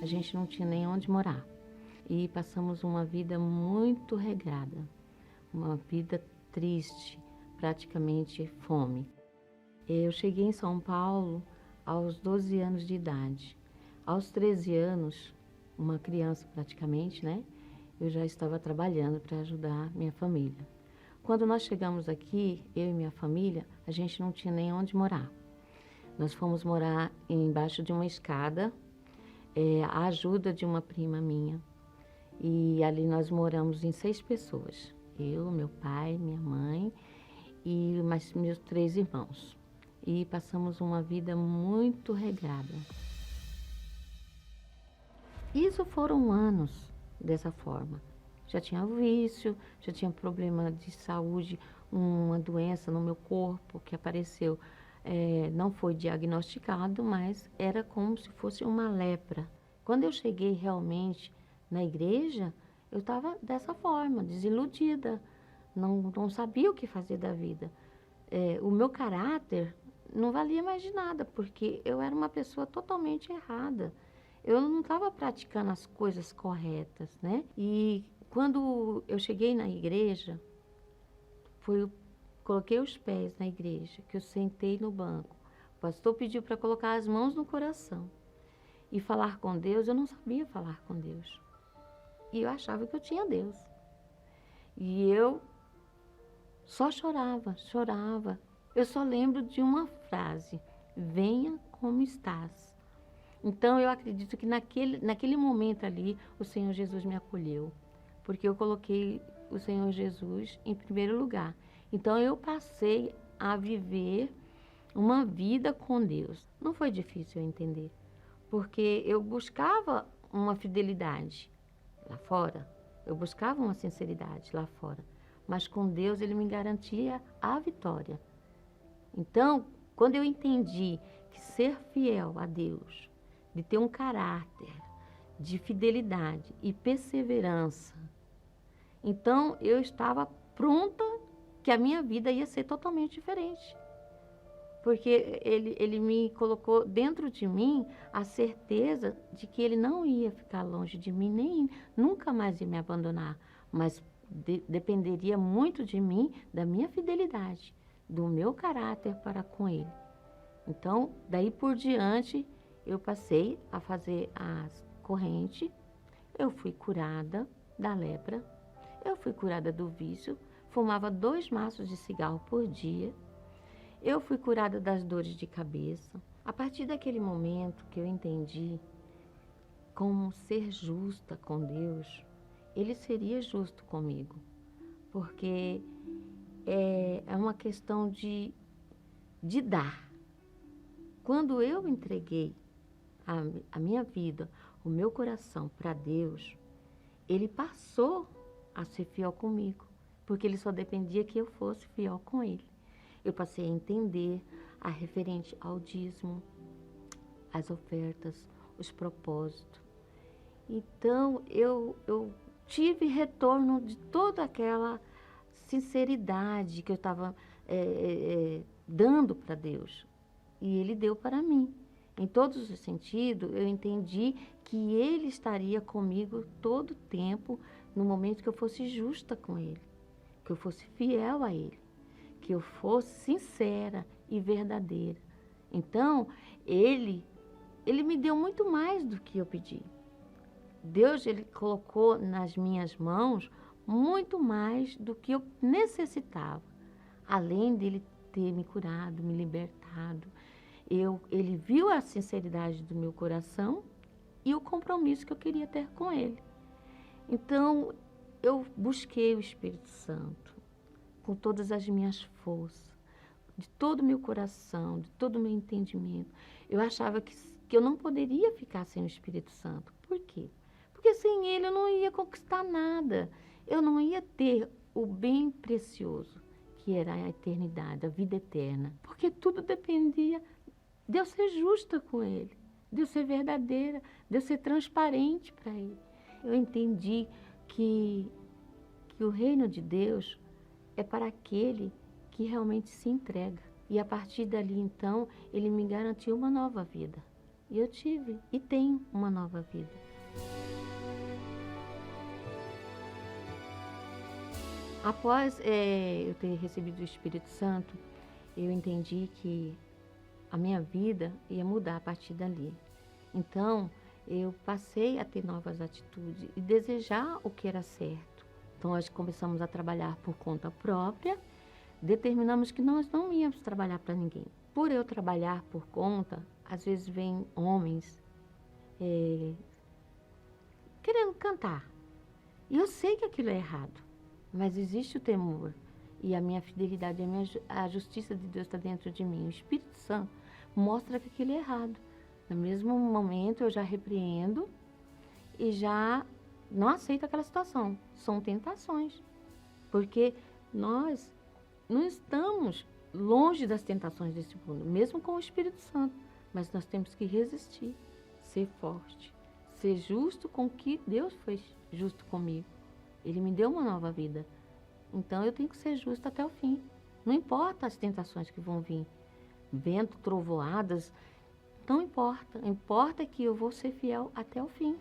a gente não tinha nem onde morar. E passamos uma vida muito regrada, uma vida triste, praticamente fome. Eu cheguei em São Paulo aos 12 anos de idade. Aos 13 anos, uma criança praticamente, né? Eu já estava trabalhando para ajudar minha família. Quando nós chegamos aqui, eu e minha família, a gente não tinha nem onde morar. Nós fomos morar embaixo de uma escada, a ajuda de uma prima minha. E ali nós moramos em 6 pessoas. Eu, meu pai, minha mãe e mais meus 3 irmãos. E passamos uma vida muito regrada. Isso foram anos dessa forma. Já tinha vício, já tinha problema de saúde, uma doença no meu corpo que apareceu. Não foi diagnosticado, mas era como se fosse uma lepra. Quando eu cheguei realmente na igreja, eu estava dessa forma, desiludida. Não sabia o que fazer da vida. O meu caráter não valia mais de nada, porque eu era uma pessoa totalmente errada. Eu não estava praticando as coisas corretas, né? E quando eu cheguei na igreja, coloquei os pés na igreja, que eu sentei no banco. O pastor pediu para colocar as mãos no coração e falar com Deus. Eu não sabia falar com Deus. E eu achava que eu tinha Deus. E eu só chorava, chorava. Eu só lembro de uma frase: venha como estás. Então eu acredito que naquele momento ali, o Senhor Jesus me acolheu, porque eu coloquei o Senhor Jesus em primeiro lugar. Então eu passei a viver uma vida com Deus. Não foi difícil eu entender, porque eu buscava uma fidelidade lá fora, eu buscava uma sinceridade lá fora, mas com Deus Ele me garantia a vitória. Então, quando eu entendi que ser fiel a Deus, de ter um caráter de fidelidade e perseverança, então eu estava pronta que a minha vida ia ser totalmente diferente. Porque ele me colocou dentro de mim a certeza de que ele não ia ficar longe de mim, nem nunca mais ia me abandonar, mas dependeria muito de mim, da minha fidelidade, do meu caráter para com ele. Então, daí por diante, eu passei a fazer as correntes, eu fui curada da lepra, eu fui curada do vício, fumava 2 maços de cigarro por dia, eu fui curada das dores de cabeça. A partir daquele momento que eu entendi como ser justa com Deus, Ele seria justo comigo, porque é uma questão de dar. Quando eu entreguei a minha vida, o meu coração para Deus, Ele passou a ser fiel comigo, porque Ele só dependia que eu fosse fiel com Ele. Eu passei a entender a referente ao dízimo, as ofertas, os propósitos. Então, eu tive retorno de toda aquela sinceridade que eu estava dando para Deus. E Ele deu para mim. Em todos os sentidos, eu entendi que Ele estaria comigo todo o tempo, no momento que eu fosse justa com Ele, que eu fosse fiel a Ele, que eu fosse sincera e verdadeira. Então, Ele me deu muito mais do que eu pedi. Deus, Ele colocou nas minhas mãos muito mais do que eu necessitava, além dele ter me curado, me libertado. Ele viu a sinceridade do meu coração e o compromisso que eu queria ter com Ele. Então, eu busquei o Espírito Santo com todas as minhas forças, de todo o meu coração, de todo o meu entendimento. Eu achava que eu não poderia ficar sem o Espírito Santo. Por quê? Porque sem Ele eu não ia conquistar nada. Eu não ia ter o bem precioso, que era a eternidade, a vida eterna. Porque tudo dependia de eu ser justa com Ele, de eu ser verdadeira, de eu ser transparente para Ele. Eu entendi que o reino de Deus é para aquele que realmente se entrega. E a partir dali, então, Ele me garantiu uma nova vida. E eu tive e tenho uma nova vida. Após eu ter recebido o Espírito Santo, eu entendi que a minha vida ia mudar a partir dali. Então, eu passei a ter novas atitudes e desejar o que era certo. Então, nós começamos a trabalhar por conta própria, determinamos que nós não íamos trabalhar para ninguém. Por eu trabalhar por conta, às vezes vêm homens querendo cantar. E eu sei que aquilo é errado, mas existe o temor. E a minha fidelidade, a justiça de Deus está dentro de mim. O Espírito Santo mostra que aquilo é errado. No mesmo momento eu já repreendo e já não aceito aquela situação. São tentações, porque nós não estamos longe das tentações desse mundo, mesmo com o Espírito Santo. Mas nós temos que resistir, ser forte, ser justo com que Deus foi justo comigo. Ele me deu uma nova vida. Então eu tenho que ser justo até o fim. Não importa as tentações que vão vir, vento, trovoadas, não importa. Importa que eu vou ser fiel até o fim.